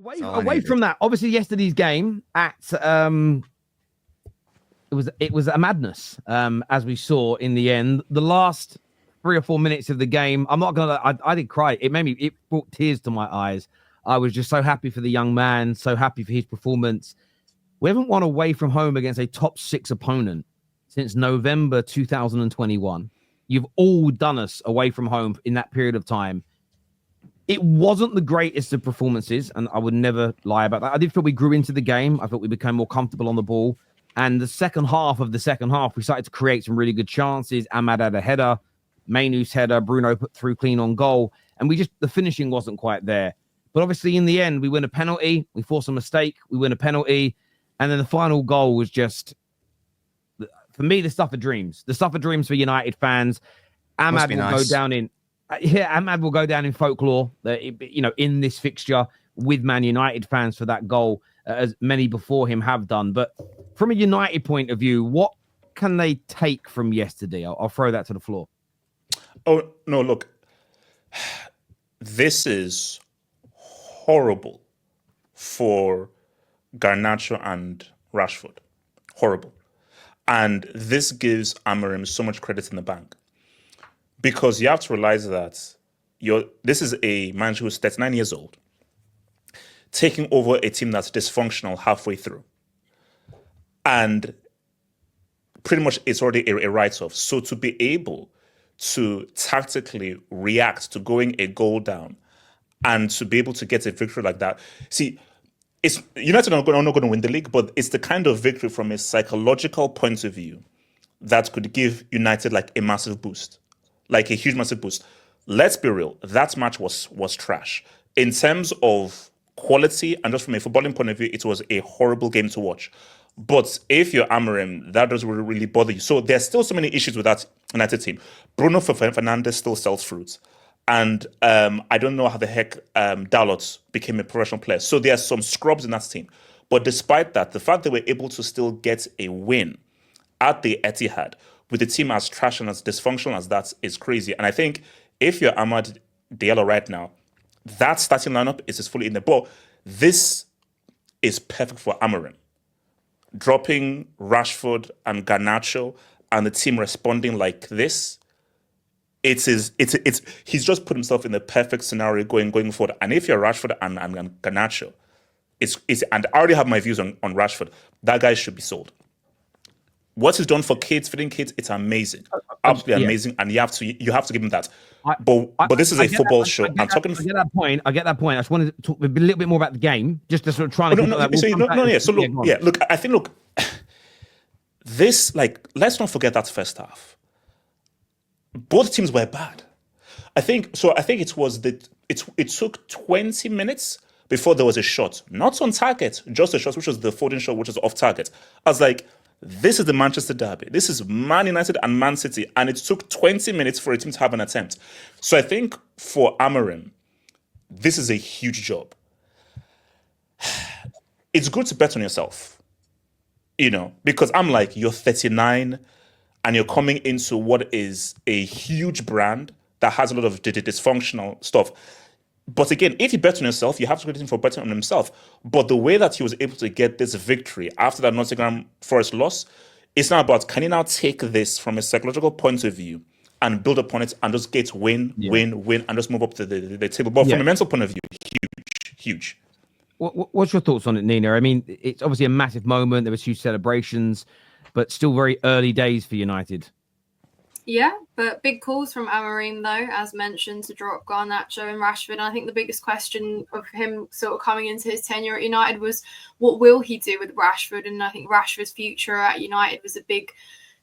Away from that, obviously yesterday's game at it was a madness, as we saw in the end. The last 3 or 4 minutes of the game, I'm not gonna I did cry. It brought tears to my eyes. I was just so happy for the young man, so happy for his performance. We haven't won away from home against a top 6 opponent since November 2021. You've all done us away from home in that period of time. It wasn't the greatest of performances, and I would never lie about that. I did feel we grew into the game. I thought we became more comfortable on the ball. And the second half, we started to create some really good chances. Ahmad had a header, Mainu's header, Bruno put through clean on goal. And the finishing wasn't quite there. But obviously, in the end, we win a penalty. We force a mistake. We win a penalty. And then the final goal was just, for me, the stuff of dreams. The stuff of dreams for United fans. Ahmad will go down in... Ahmad will go down in folklore, in this fixture with Man United fans for that goal, as many before him have done. But from a United point of view, what can they take from yesterday? I'll throw that to the floor. Oh, no, look. This is horrible for Garnacho and Rashford. Horrible. And this gives Amorim so much credit in the bank. Because you have to realize that this is a manager who's 39 years old, taking over a team that's dysfunctional halfway through. And pretty much it's already a write-off. So to be able to tactically react to going a goal down and to be able to get a victory like that. See, United are not going to win the league, but it's the kind of victory from a psychological point of view that could give United like a massive boost. Like a huge, massive boost. Let's be real. That match was trash. In terms of quality and just from a footballing point of view, it was a horrible game to watch. But if you're Amorim, that doesn't really bother you. So there's still so many issues with that United team. Bruno Fernandes still sells fruits. And I don't know how the heck Dalot became a professional player. So there's some scrubs in that team. But despite that, the fact that we're able to still get a win at the Etihad with the team as trash and as dysfunctional as that is crazy. And I think if you're Amad Diallo right now, that starting lineup is fully in the ball. This is perfect for Amorim. Dropping Rashford and Garnacho and the team responding like this, he's just put himself in the perfect scenario going forward. And if you're Rashford and Garnacho, and I already have my views on Rashford, that guy should be sold. What he's done for kids, feeding kids, it's amazing, absolutely amazing, and you have to give him that. But this is a football show. I get that point. I just wanted to talk a little bit more about the game, just to sort of try and. Look, this let's not forget that first half. Both teams were bad. I think it was it took 20 minutes before there was a shot, not on target, just a shot, which was the Foden shot, which was off target. I was like, this is the Manchester derby. This is Man United and Man City. And it took 20 minutes for a team to have an attempt. So I think for Amorim, this is a huge job. It's good to bet on yourself, because I'm like, you're 39 and you're coming into what is a huge brand that has a lot of dysfunctional stuff. But again, if you bet on yourself, you have to credit him for betting on himself. But the way that he was able to get this victory after that Nottingham Forest loss, it's now about, can he now take this from a psychological point of view and build upon it and just get win, and just move up to the table. But from a mental point of view, huge. What's your thoughts on it, Nina? I mean, it's obviously a massive moment. There was huge celebrations, but still very early days for United. Yeah, but big calls from Amorim, though, as mentioned, to drop Garnacho and Rashford. And I think the biggest question of him sort of coming into his tenure at United was, what will he do with Rashford? And I think Rashford's future at United was a big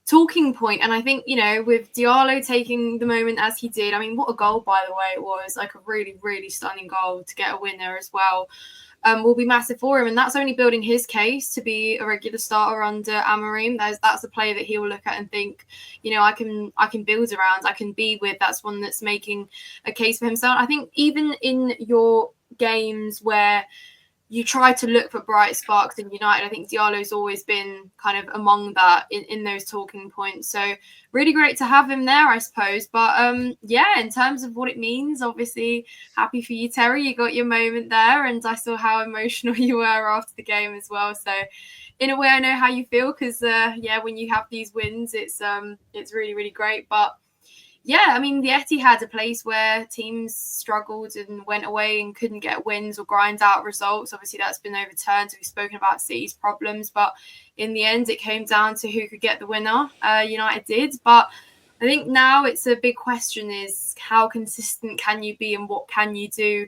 talking point. And I think, with Diallo taking the moment as he did, I mean, what a goal, by the way, it was. Like a really, really stunning goal to get a winner as well. Will be massive for him, and that's only building his case to be a regular starter under Amorim. That's a player that he will look at and think, I can build around, I can be with. That's one that's making a case for himself. I think even in your games where you try to look for bright sparks in United. I think Diallo's always been kind of among that in those talking points. So really great to have him there, I suppose. But yeah, in terms of what it means, obviously happy for you, Terry. You got your moment there, and I saw how emotional you were after the game as well. So in a way, I know how you feel because yeah, when you have these wins, it's really, really great. But yeah, I mean, the Etihad, a place where teams struggled and went away and couldn't get wins or grind out results. Obviously, that's been overturned. We've spoken about City's problems, but in the end, it came down to who could get the winner. United did, but I think now it's a big question: is how consistent can you be and what can you do?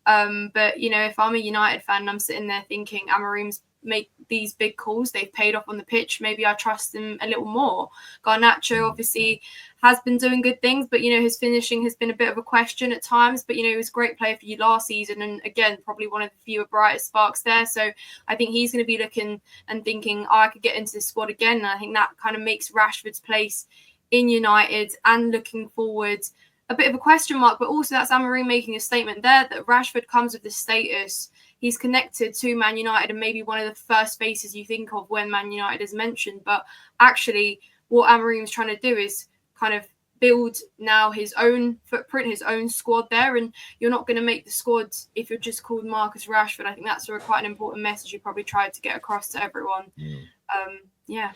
But you know, if I'm a United fan, and I'm sitting there thinking Amorim's make these big calls, they've paid off on the pitch, maybe I trust him a little more. Garnacho obviously has been doing good things, but you know, his finishing has been a bit of a question at times, but you know, he was a great player for you last season, and again, probably one of the fewer brightest sparks there. So I think he's going to be looking and thinking, oh, I could get into this squad again, and I think that kind of makes Rashford's place in United and looking forward a bit of a question mark. But also that's Amorim making a statement there that Rashford comes with this status. He's connected to Man United and maybe one of the first faces you think of when Man United is mentioned. But actually, what Amorim's trying to do is kind of build now his own footprint, his own squad there. And you're not going to make the squad if you're just called Marcus Rashford. I think that's quite an important message you probably tried to get across to everyone. Yeah.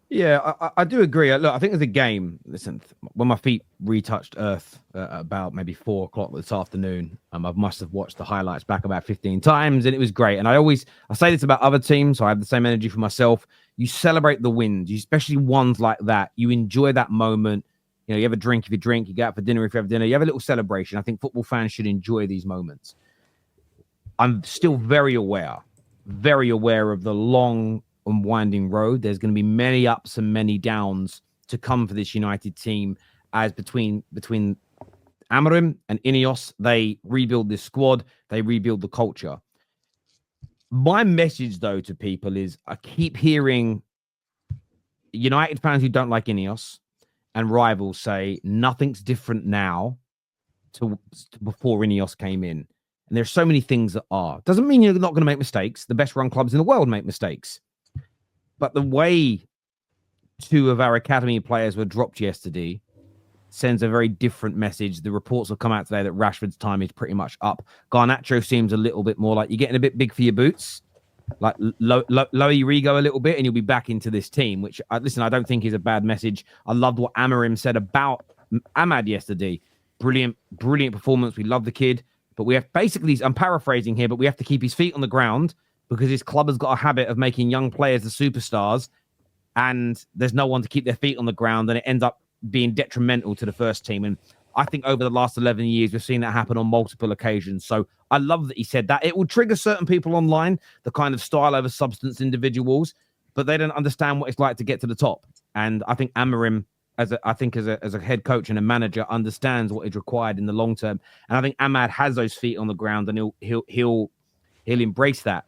Yeah, I do agree. Look, I think as a game, listen, when my feet retouched earth about maybe 4 o'clock this afternoon, I must have watched the highlights back about 15 times, and it was great. And I say this about other teams, so I have the same energy for myself. You celebrate the wins, especially ones like that. You enjoy that moment. You know, you have a drink if you drink, you go out for dinner if you have dinner, you have a little celebration. I think football fans should enjoy these moments. I'm still very aware of the long and winding road. There's going to be many ups and many downs to come for this United team, as between Amorim and Ineos, they rebuild this squad, they rebuild the culture. My message, though, to people is I keep hearing United fans who don't like Ineos and rivals say nothing's different now to before Ineos came in. And there's so many things that are. Doesn't mean you're not going to make mistakes. The best run clubs in the world make mistakes. But the way 2 of our academy players were dropped yesterday sends a very different message. The reports have come out today that Rashford's time is pretty much up. Garnacho seems a little bit more like you're getting a bit big for your boots. Like lower your ego a little bit and you'll be back into this team, which, listen, I don't think is a bad message. I loved what Amorim said about Ahmad yesterday. Brilliant performance. We love the kid. But we have basically, I'm paraphrasing here, but we have to keep his feet on the ground because his club has got a habit of making young players the superstars, and there's no one to keep their feet on the ground, and it ends up being detrimental to the first team. And I think over the last 11 years, we've seen that happen on multiple occasions. So I love that he said that. It will trigger certain people online, the kind of style over substance individuals, but they don't understand what it's like to get to the top. And I think Amorim, as a head coach and a manager, understands what is required in the long term. And I think Ahmad has those feet on the ground, and he'll embrace that.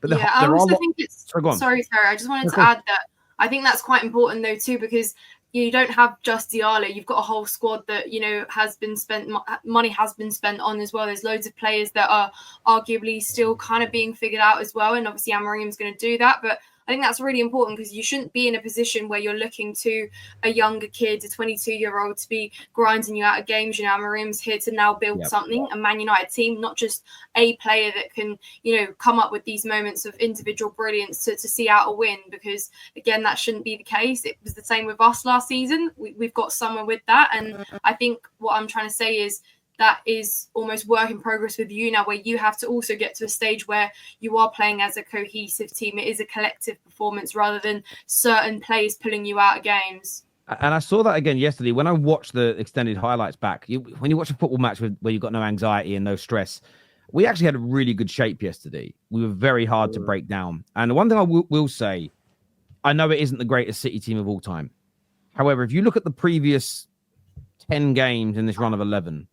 But yeah, I also think it's sorry, Sarah. I just wanted to add that I think that's quite important though too, because you don't have just Diallo. You've got a whole squad that, you know, has been spent, money has been spent on as well. There's loads of players that are arguably still kind of being figured out as well. And obviously Amorim's going to do that. But I think that's really important because you shouldn't be in a position where you're looking to a younger kid, a 22-year-old, to be grinding you out of games. You know, Amorim's here to now build something, a Man United team, not just a player that can, you know, come up with these moments of individual brilliance to see out a win. Because, again, that shouldn't be the case. It was the same with us last season. We've got someone with that. And I think what I'm trying to say is that is almost work in progress with you now, where you have to also get to a stage where you are playing as a cohesive team. It is a collective performance rather than certain players pulling you out of games. And I saw that again yesterday when I watched the extended highlights back. When you watch a football match where you've got no anxiety and no stress, we actually had a really good shape yesterday. We were very hard to break down. And the one thing I will say, I know it isn't the greatest City team of all time. However, if you look at the previous 10 games in this run of 11,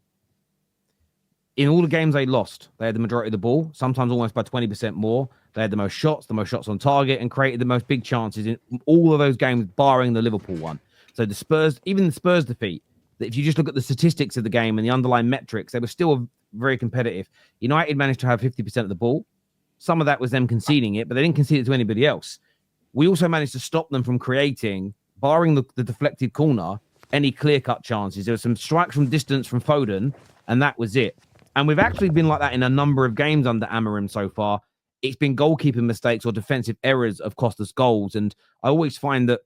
in all the games they lost, they had the majority of the ball, sometimes almost by 20% more. They had the most shots on target, and created the most big chances in all of those games, barring the Liverpool one. So the Spurs, even the Spurs defeat, if you just look at the statistics of the game and the underlying metrics, they were still very competitive. United managed to have 50% of the ball. Some of that was them conceding it, but they didn't concede it to anybody else. We also managed to stop them from creating, barring the deflected corner, any clear-cut chances. There were some strikes from distance from Foden, and that was it. And we've actually been like that in a number of games under Amorim so far. It's been goalkeeping mistakes or defensive errors have cost us goals. And I always find that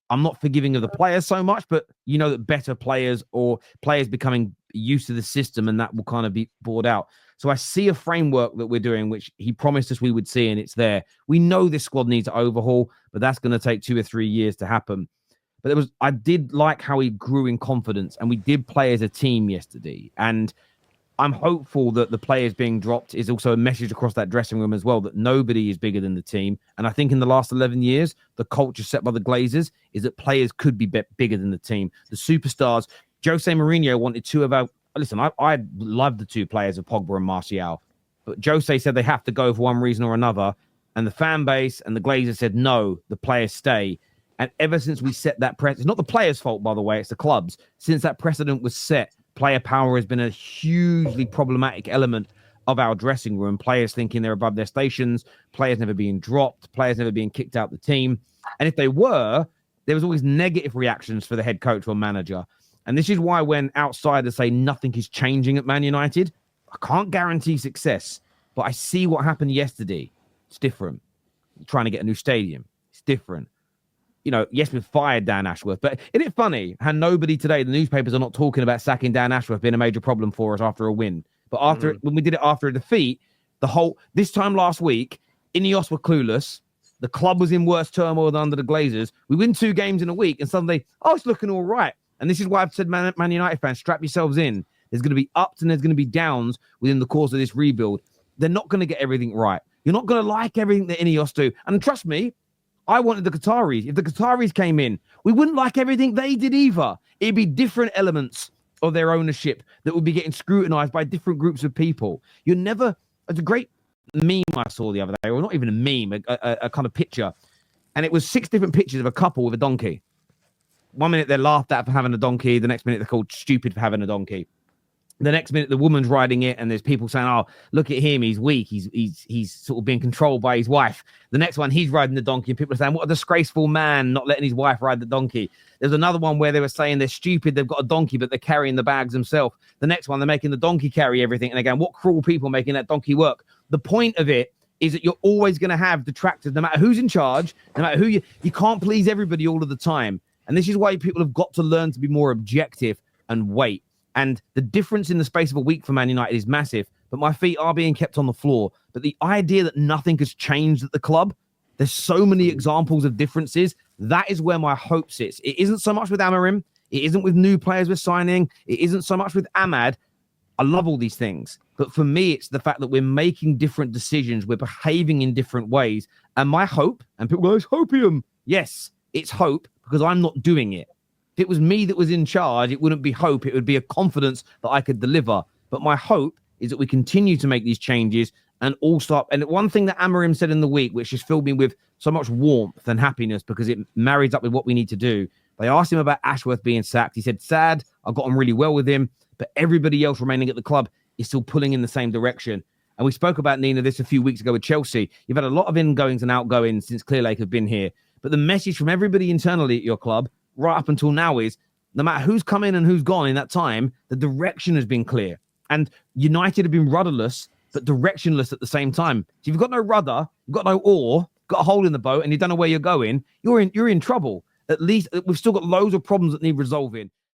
I'm not forgiving of the players so much, but you know that better players or players becoming used to the system, and that will kind of be brought out. So I see a framework that we're doing, which he promised us we would see, and it's there. We know this squad needs an overhaul, but that's going to take 2 or 3 years to happen. But I did like how he grew in confidence, and we did play as a team yesterday. And I'm hopeful that the players being dropped is also a message across that dressing room as well, that nobody is bigger than the team. And I think in the last 11 years, the culture set by the Glazers is that players could be bigger than the team. The superstars, Jose Mourinho wanted two of our... Listen, I love the two players of Pogba and Martial, but Jose said they have to go for one reason or another. And the fan base and the Glazers said, no, the players stay. And ever since we set that precedent, it's not the players' fault, by the way, it's the club's. Since that precedent was set, player power has been a hugely problematic element of our dressing room. Players thinking they're above their stations, players never being dropped, players never being kicked out the team. And if they were, there was always negative reactions for the head coach or manager. And this is why when outsiders say nothing is changing at Man United, I can't guarantee success, but I see what happened yesterday. It's different. You're trying to get a new stadium. It's different. You know, yes, we've fired Dan Ashworth, but isn't it funny how nobody today, the newspapers are not talking about sacking Dan Ashworth being a major problem for us after a win. But when we did it after a defeat, this time last week, Ineos were clueless. The club was in worse turmoil than under the Glazers. We win 2 games in a week and suddenly, it's looking all right. And this is why I've said, Man United fans, strap yourselves in. There's going to be ups and there's going to be downs within the course of this rebuild. They're not going to get everything right. You're not going to like everything that Ineos do. And trust me, I wanted the Qataris. If the Qataris came in, we wouldn't like everything they did either. It'd be different elements of their ownership that would be getting scrutinized by different groups of people. It's a great meme I saw the other day, or not even a meme, a kind of picture. And it was 6 different pictures of a couple with a donkey. One minute they're laughed at for having a donkey. The next minute they're called stupid for having a donkey. The next minute the woman's riding it and there's people saying, oh, look at him, he's weak. He's sort of being controlled by his wife. The next one, he's riding the donkey and people are saying, what a disgraceful man not letting his wife ride the donkey. There's another one where they were saying they're stupid, they've got a donkey, but they're carrying the bags themselves. The next one, they're making the donkey carry everything. And again, what cruel people making that donkey work. The point of it is that you're always going to have detractors, no matter who's in charge, no matter who you can't please everybody all of the time. And this is why people have got to learn to be more objective and wait. And the difference in the space of a week for Man United is massive, but my feet are being kept on the floor. But the idea that nothing has changed at the club, there's so many examples of differences. That is where my hope sits. It isn't so much with Amorim. It isn't with new players we're signing. It isn't so much with Ahmad. I love all these things. But for me, it's the fact that we're making different decisions. We're behaving in different ways. And my hope, and people go, it's hopium. Yes, it's hope because I'm not doing it. If it was me that was in charge, it wouldn't be hope. It would be a confidence that I could deliver. But my hope is that we continue to make these changes and all start. And one thing that Amorim said in the week, which just filled me with so much warmth and happiness because it marries up with what we need to do. They asked him about Ashworth being sacked. He said, sad, I got on really well with him, but everybody else remaining at the club is still pulling in the same direction. And we spoke about, Nina, this a few weeks ago with Chelsea. You've had a lot of ingoings and outgoings since Clearlake have been here. But the message from everybody internally at your club right up until now is no matter who's come in and who's gone in that time, the direction has been clear. And United have been rudderless, but directionless at the same time. So if you've got no rudder, you've got no oar, got a hole in the boat, and you don't know where you're going, you're in trouble. At least we've still got loads of problems that need resolving.